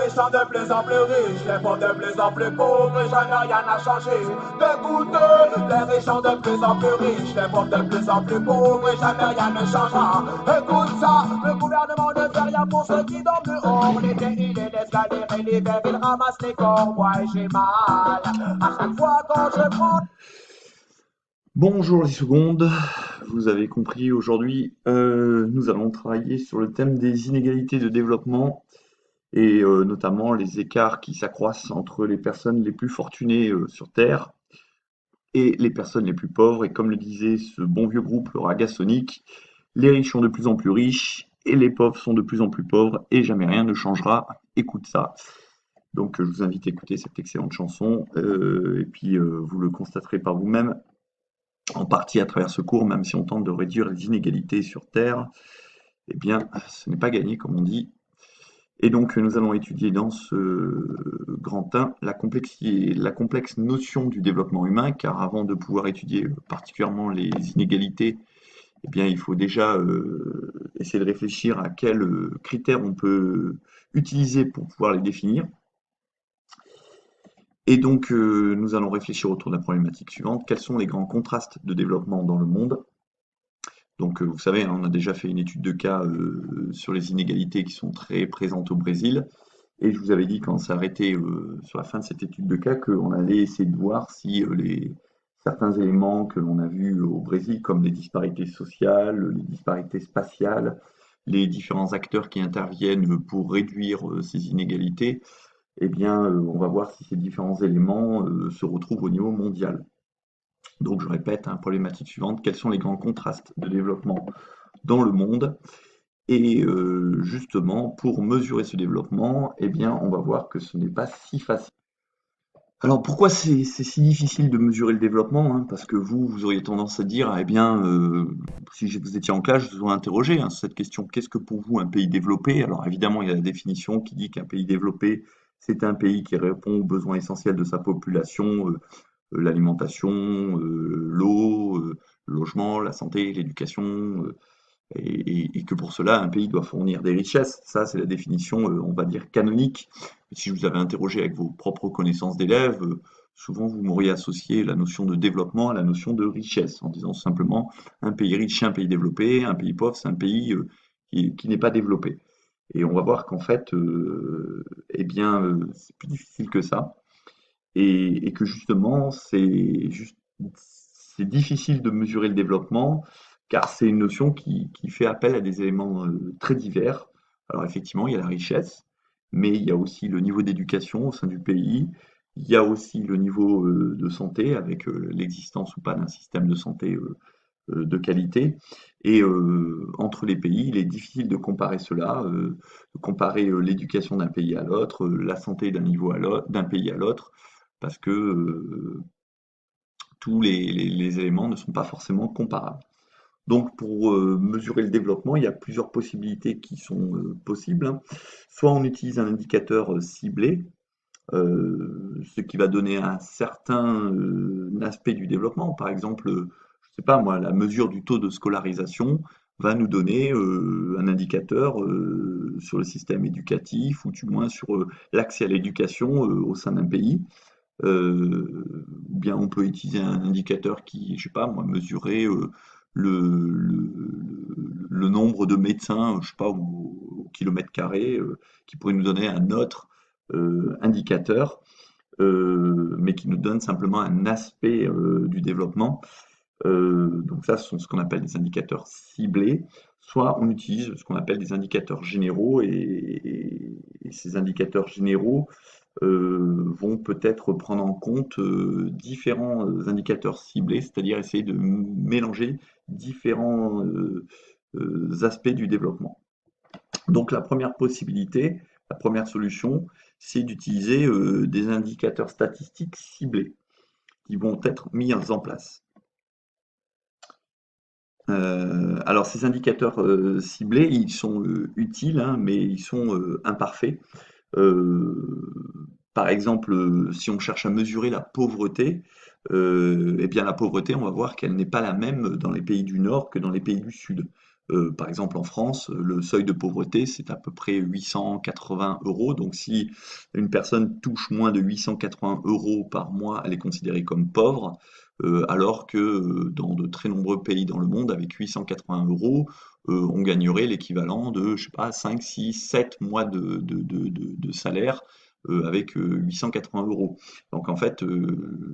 riches sont de plus en plus riches, les pauvres de plus en plus pauvres et jamais rien n'a changé. Écoutez, les riches sont de plus en plus riches, les pauvres de plus en plus pauvres et jamais rien ne changera. Écoute ça, le gouvernement ne fait rien pour ceux qui dorment dehors. L'été il est escalier et l'hiver il ramasse les corps. Ouais, j'ai mal à chaque fois quand je prends. Bonjour les secondes, vous avez compris, aujourd'hui nous allons travailler sur le thème des inégalités de développement et notamment les écarts qui s'accroissent entre les personnes les plus fortunées sur Terre et les personnes les plus pauvres. Et comme le disait ce bon vieux groupe, le Ragasonic, les riches sont de plus en plus riches et les pauvres sont de plus en plus pauvres et jamais rien ne changera. Écoute ça. Donc je vous invite à écouter cette excellente chanson et puis vous le constaterez par vous-même en partie à travers ce cours, même si on tente de réduire les inégalités sur Terre, eh bien, ce n'est pas gagné, comme on dit. Et donc, nous allons étudier dans ce grand 1 la complexe notion du développement humain, car avant de pouvoir étudier particulièrement les inégalités, eh bien, il faut déjà essayer de réfléchir à quels critères on peut utiliser pour pouvoir les définir. Et donc, nous allons réfléchir autour de la problématique suivante. Quels sont les grands contrastes de développement dans le monde? Donc, vous savez, hein, on a déjà fait une étude de cas sur les inégalités qui sont très présentes au Brésil. Et je vous avais dit, quand on s'est arrêté sur la fin de cette étude de cas, qu'on allait essayer de voir si certains éléments que l'on a vus au Brésil, comme les disparités sociales, les disparités spatiales, les différents acteurs qui interviennent pour réduire ces inégalités, eh bien, on va voir si ces différents éléments se retrouvent au niveau mondial. Donc, je répète, hein, problématique suivante, quels sont les grands contrastes de développement dans le monde? Et justement, pour mesurer ce développement, eh bien, on va voir que ce n'est pas si facile. Alors, pourquoi c'est si difficile de mesurer le développement, hein? Parce que vous auriez tendance à dire, eh bien, si vous étiez en classe, je vous aurais interrogé hein, sur cette question. Qu'est-ce que pour vous un pays développé? Alors, évidemment, il y a la définition qui dit qu'un pays développé, c'est un pays qui répond aux besoins essentiels de sa population, l'alimentation, l'eau, le logement, la santé, l'éducation, et que pour cela, un pays doit fournir des richesses. Ça, c'est la définition, on va dire, canonique. Si je vous avais interrogé avec vos propres connaissances d'élèves, souvent vous m'auriez associé la notion de développement à la notion de richesse, en disant simplement un pays riche, c'est un pays développé, un pays pauvre, c'est un pays qui n'est pas développé. Et on va voir qu'en fait, eh bien, c'est plus difficile que ça et que justement, c'est difficile de mesurer le développement car c'est une notion qui fait appel à des éléments très divers. Alors effectivement, il y a la richesse, mais il y a aussi le niveau d'éducation au sein du pays, il y a aussi le niveau de santé avec l'existence ou pas d'un système de santé de qualité. Et entre les pays, il est difficile de comparer cela, de comparer l'éducation d'un pays à l'autre, la santé d'un pays à l'autre, parce que tous les éléments ne sont pas forcément comparables. Donc pour mesurer le développement, il y a plusieurs possibilités qui sont possibles, hein. Soit on utilise un indicateur ciblé, ce qui va donner un certain aspect du développement. Par exemple, je sais pas moi, la mesure du taux de scolarisation va nous donner un indicateur sur le système éducatif ou du moins sur l'accès à l'éducation au sein d'un pays. Ou bien on peut utiliser un indicateur qui, je sais pas moi, mesurer le nombre de médecins, je sais pas, au kilomètre carré, qui pourrait nous donner un autre indicateur, mais qui nous donne simplement un aspect du développement. Donc ça, ce sont ce qu'on appelle des indicateurs ciblés. Soit on utilise ce qu'on appelle des indicateurs généraux, et ces indicateurs généraux vont peut-être prendre en compte différents indicateurs ciblés, c'est-à-dire essayer de mélanger différents aspects du développement. Donc la première possibilité, la première solution, c'est d'utiliser des indicateurs statistiques ciblés qui vont être mis en place. Alors ces indicateurs ciblés, ils sont utiles, hein, mais ils sont imparfaits. Par exemple, si on cherche à mesurer la pauvreté, eh bien la pauvreté, on va voir qu'elle n'est pas la même dans les pays du Nord que dans les pays du Sud. Par exemple, en France, le seuil de pauvreté, c'est à peu près 880 euros. Donc, si une personne touche moins de 880 euros par mois, elle est considérée comme pauvre, alors que dans de très nombreux pays dans le monde, avec 880 euros, on gagnerait l'équivalent de, je sais pas, 5, 6, 7 mois de salaire avec 880 euros. Donc, en fait,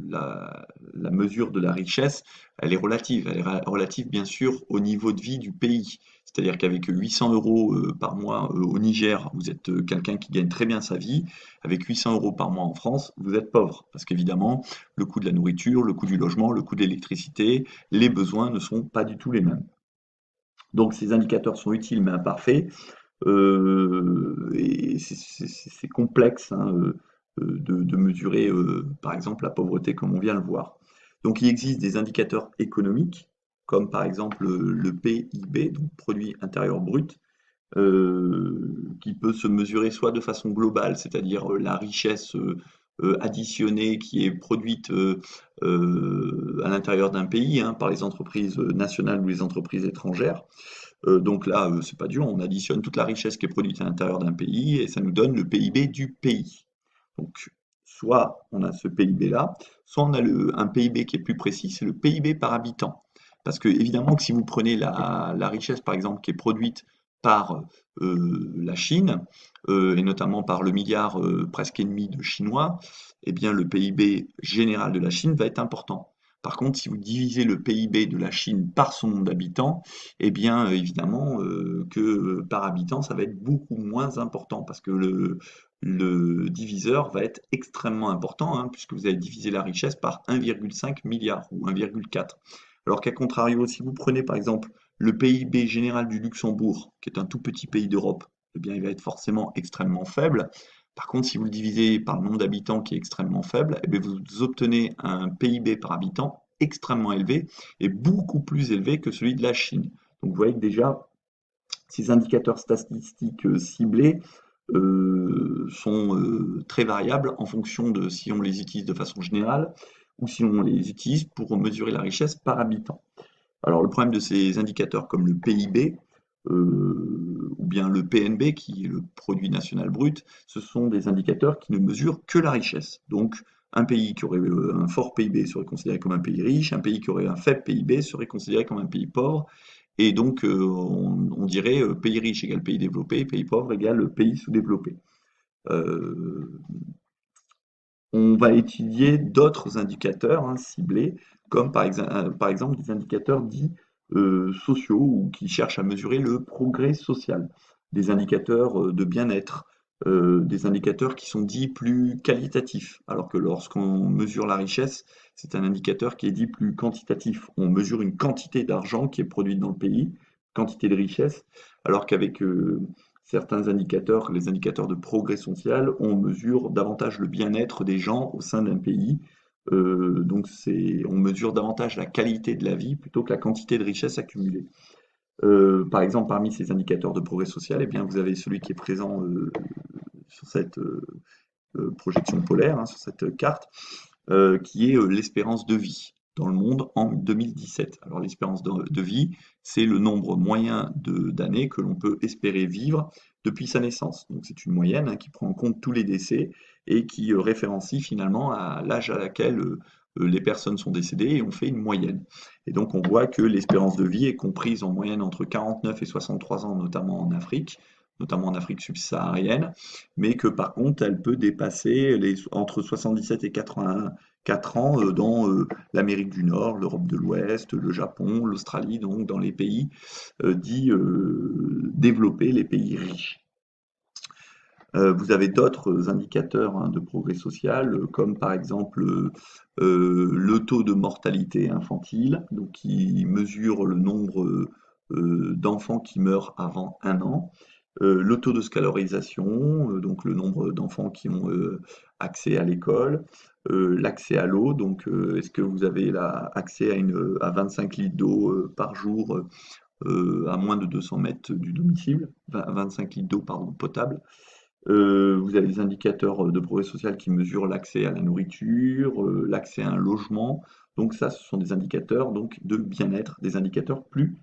la mesure de la richesse, elle est relative. Elle est relative, bien sûr, au niveau de vie du pays. C'est-à-dire qu'avec 800 euros par mois au Niger, vous êtes quelqu'un qui gagne très bien sa vie. Avec 800 euros par mois en France, vous êtes pauvre. Parce qu'évidemment, le coût de la nourriture, le coût du logement, le coût de l'électricité, les besoins ne sont pas du tout les mêmes. Donc ces indicateurs sont utiles mais imparfaits. Et c'est complexe hein, de mesurer, par exemple, la pauvreté comme on vient le voir. Donc il existe des indicateurs économiques, comme par exemple le PIB, donc produit intérieur brut, qui peut se mesurer soit de façon globale, c'est-à-dire la richesse additionnée qui est produite à l'intérieur d'un pays hein, par les entreprises nationales ou les entreprises étrangères. Donc là, c'est pas dur, on additionne toute la richesse qui est produite à l'intérieur d'un pays et ça nous donne le PIB du pays. Donc, soit on a ce PIB-là, soit on a un PIB qui est plus précis, c'est le PIB par habitant. Parce que évidemment que si vous prenez la richesse, par exemple, qui est produite par la Chine, et notamment par le milliard presque et demi de Chinois, eh bien le PIB général de la Chine va être important. Par contre, si vous divisez le PIB de la Chine par son nombre d'habitants, eh bien, évidemment, que par habitant, ça va être beaucoup moins important parce que le diviseur va être extrêmement important, hein, puisque vous allez diviser la richesse par 1,5 milliard ou 1,4. Alors qu'à contrario, si vous prenez par exemple le PIB général du Luxembourg, qui est un tout petit pays d'Europe, eh bien, il va être forcément extrêmement faible. Par contre, si vous le divisez par le nombre d'habitants qui est extrêmement faible, eh bien, vous obtenez un PIB par habitant extrêmement élevé et beaucoup plus élevé que celui de la Chine. Donc vous voyez que déjà, ces indicateurs statistiques ciblés sont très variables en fonction de si on les utilise de façon générale ou si on les utilise pour mesurer la richesse par habitant. Alors le problème de ces indicateurs comme le PIB ou bien le PNB qui est le produit national brut, ce sont des indicateurs qui ne mesurent que la richesse. Donc un pays qui aurait un fort PIB serait considéré comme un pays riche, un pays qui aurait un faible PIB serait considéré comme un pays pauvre, et donc on dirait pays riche égale pays développé, pays pauvre égale pays sous-développé. Euh, on va étudier d'autres indicateurs hein, ciblés, comme par exemple des indicateurs dits sociaux ou qui cherchent à mesurer le progrès social, des indicateurs de bien-être, des indicateurs qui sont dits plus qualitatifs, alors que lorsqu'on mesure la richesse, c'est un indicateur qui est dit plus quantitatif. On mesure une quantité d'argent qui est produite dans le pays, quantité de richesse, alors qu'avec certains indicateurs, les indicateurs de progrès social, on mesure davantage le bien-être des gens au sein d'un pays. Donc on mesure davantage la qualité de la vie plutôt que la quantité de richesse accumulée. Par exemple, parmi ces indicateurs de progrès social, eh bien, vous avez celui qui est présent sur cette projection polaire, hein, sur cette carte, qui est l'espérance de vie dans le monde en 2017. Alors l'espérance de vie, c'est le nombre moyen d'années que l'on peut espérer vivre depuis sa naissance. Donc c'est une moyenne hein, qui prend en compte tous les décès et qui référencie finalement à l'âge à laquelle les personnes sont décédées et on fait une moyenne. Et donc on voit que l'espérance de vie est comprise en moyenne entre 49 et 63 ans, notamment en Afrique subsaharienne, mais que par contre elle peut dépasser entre 77 et 4 ans dans l'Amérique du Nord, l'Europe de l'Ouest, le Japon, l'Australie, donc dans les pays dits développés, les pays riches. Vous avez d'autres indicateurs hein, de progrès social, comme par exemple le taux de mortalité infantile, donc qui mesure le nombre d'enfants qui meurent avant 1 an, le taux de scolarisation, donc le nombre d'enfants qui ont accès à l'école, l'accès à l'eau, donc est-ce que vous avez accès à 25 litres d'eau par jour à moins de 200 mètres du domicile, 25 litres d'eau pardon, potable. Vous avez des indicateurs de progrès social qui mesurent l'accès à la nourriture, l'accès à un logement. Donc ça, ce sont des indicateurs donc, de bien-être, des indicateurs plus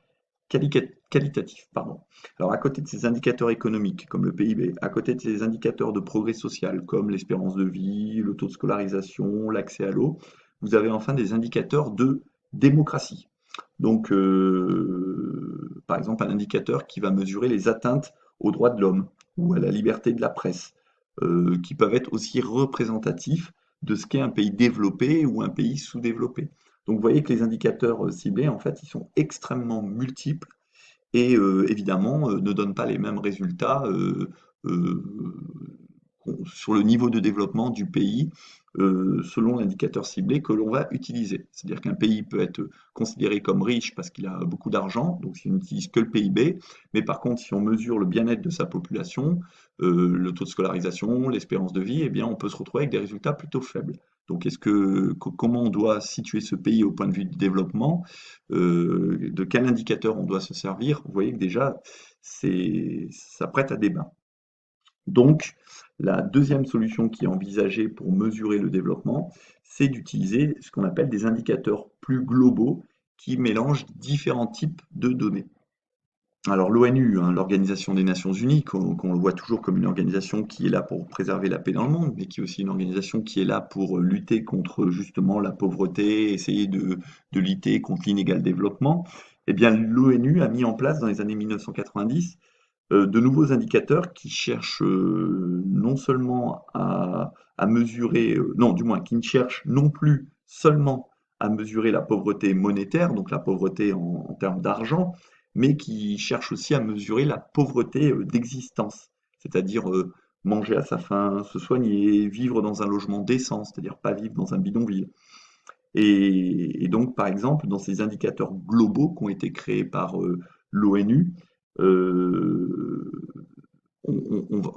qualitatif, pardon. Alors, à côté de ces indicateurs économiques, comme le PIB, à côté de ces indicateurs de progrès social, comme l'espérance de vie, le taux de scolarisation, l'accès à l'eau, vous avez enfin des indicateurs de démocratie. Donc, par exemple, un indicateur qui va mesurer les atteintes aux droits de l'homme ou à la liberté de la presse, qui peuvent être aussi représentatifs de ce qu'est un pays développé ou un pays sous-développé. Donc, vous voyez que les indicateurs ciblés, en fait, ils sont extrêmement multiples et évidemment ne donnent pas les mêmes résultats euh, sur le niveau de développement du pays selon l'indicateur ciblé que l'on va utiliser. C'est-à-dire qu'un pays peut être considéré comme riche parce qu'il a beaucoup d'argent, donc si on n'utilise que le PIB, mais par contre si on mesure le bien-être de sa population, le taux de scolarisation, l'espérance de vie, eh bien on peut se retrouver avec des résultats plutôt faibles. Donc comment on doit situer ce pays au point de vue du développement, de quel indicateur on doit se servir? Vous voyez que déjà ça prête à débat. Donc, la deuxième solution qui est envisagée pour mesurer le développement, c'est d'utiliser ce qu'on appelle des indicateurs plus globaux qui mélangent différents types de données. Alors l'ONU, hein, l'Organisation des Nations Unies, qu'on le voit toujours comme une organisation qui est là pour préserver la paix dans le monde, mais qui est aussi une organisation qui est là pour lutter contre justement la pauvreté, essayer de lutter contre l'inégal développement, eh bien l'ONU a mis en place dans les années 1990 de nouveaux indicateurs qui cherchent non seulement à mesurer, non, du moins, qui ne cherchent non plus seulement à mesurer la pauvreté monétaire, donc la pauvreté en termes d'argent, mais qui cherchent aussi à mesurer la pauvreté d'existence, c'est-à-dire manger à sa faim, se soigner, vivre dans un logement décent, c'est-à-dire pas vivre dans un bidonville. Et donc, par exemple, dans ces indicateurs globaux qui ont été créés par l'ONU, euh,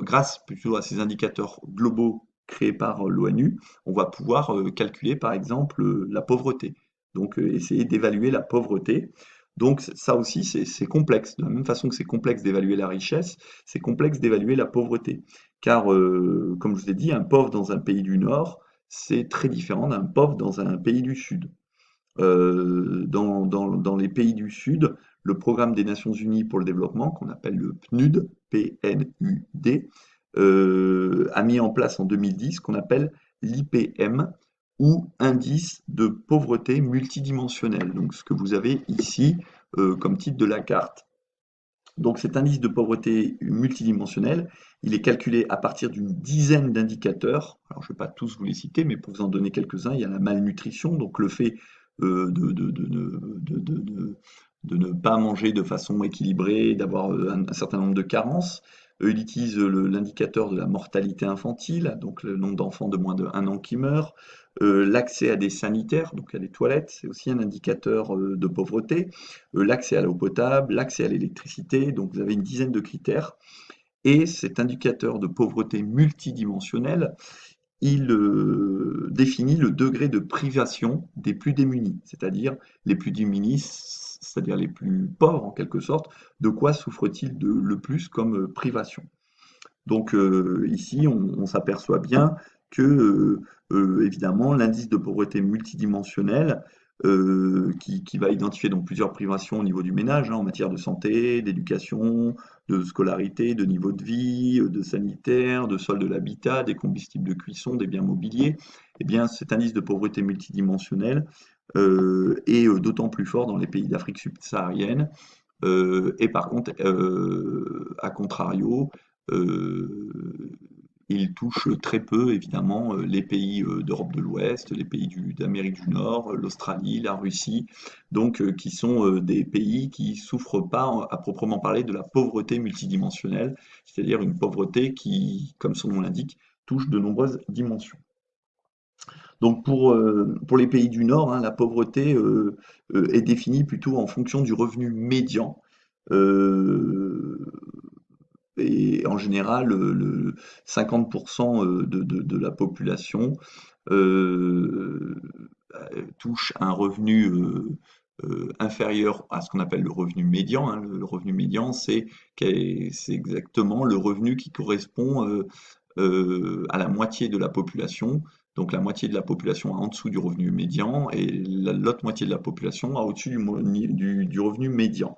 grâce plutôt à ces indicateurs globaux créés par l'ONU, on va pouvoir calculer par exemple la pauvreté. Donc essayer d'évaluer la pauvreté. Donc ça aussi c'est complexe. De la même façon que c'est complexe d'évaluer la richesse, c'est complexe d'évaluer la pauvreté. Car comme je vous ai dit, un pauvre dans un pays du Nord, c'est très différent d'un pauvre dans un pays du Sud. Dans les pays du Sud, le Programme des Nations Unies pour le développement, qu'on appelle le PNUD, P-N-U-D, a mis en place en 2010 ce qu'on appelle l'IPM, ou indice de pauvreté multidimensionnel. Donc ce que vous avez ici comme titre de la carte. Donc cet indice de pauvreté multidimensionnel, il est calculé à partir d'une dizaine d'indicateurs. Alors je ne vais pas tous vous les citer, mais pour vous en donner quelques-uns, il y a la malnutrition, donc le fait de ne pas manger de façon équilibrée, d'avoir un certain nombre de carences. Il utilise l'indicateur de la mortalité infantile, donc le nombre d'enfants de moins de 1 an qui meurent. L'accès à des sanitaires, donc à des toilettes, c'est aussi un indicateur de pauvreté. L'accès à l'eau potable, l'accès à l'électricité, donc vous avez une dizaine de critères. Et cet indicateur de pauvreté multidimensionnel, il définit le degré de privation des plus démunis, c'est-à-dire les plus démunis, c'est-à-dire les plus pauvres en quelque sorte, de quoi souffrent-ils le plus comme privation. Donc ici, on s'aperçoit bien que, évidemment, l'indice de pauvreté multidimensionnel, qui va identifier donc plusieurs privations au niveau du ménage, hein, en matière de santé, d'éducation, de scolarité, de niveau de vie, de sanitaire, de sol de l'habitat, des combustibles de cuisson, des biens mobiliers, eh bien cet indice de pauvreté multidimensionnel est d'autant plus fort dans les pays d'Afrique subsaharienne, et par contre, à contrario, euh, il touche très peu, évidemment, les pays d'Europe de l'Ouest, les pays d'Amérique du Nord, l'Australie, la Russie, donc qui sont des pays qui souffrent pas à proprement parler de la pauvreté multidimensionnelle, c'est-à-dire une pauvreté qui, comme son nom l'indique, touche de nombreuses dimensions. Donc pour les pays du Nord, hein, la pauvreté est définie plutôt en fonction du revenu médian. Euh, et en général, 50% de la population euh, touche un revenu inférieur à ce qu'on appelle le revenu médian, hein. Le revenu médian, c'est exactement le revenu qui correspond à la moitié de la population. Donc la moitié de la population en dessous du revenu médian et l'autre moitié de la population au-dessus du revenu médian.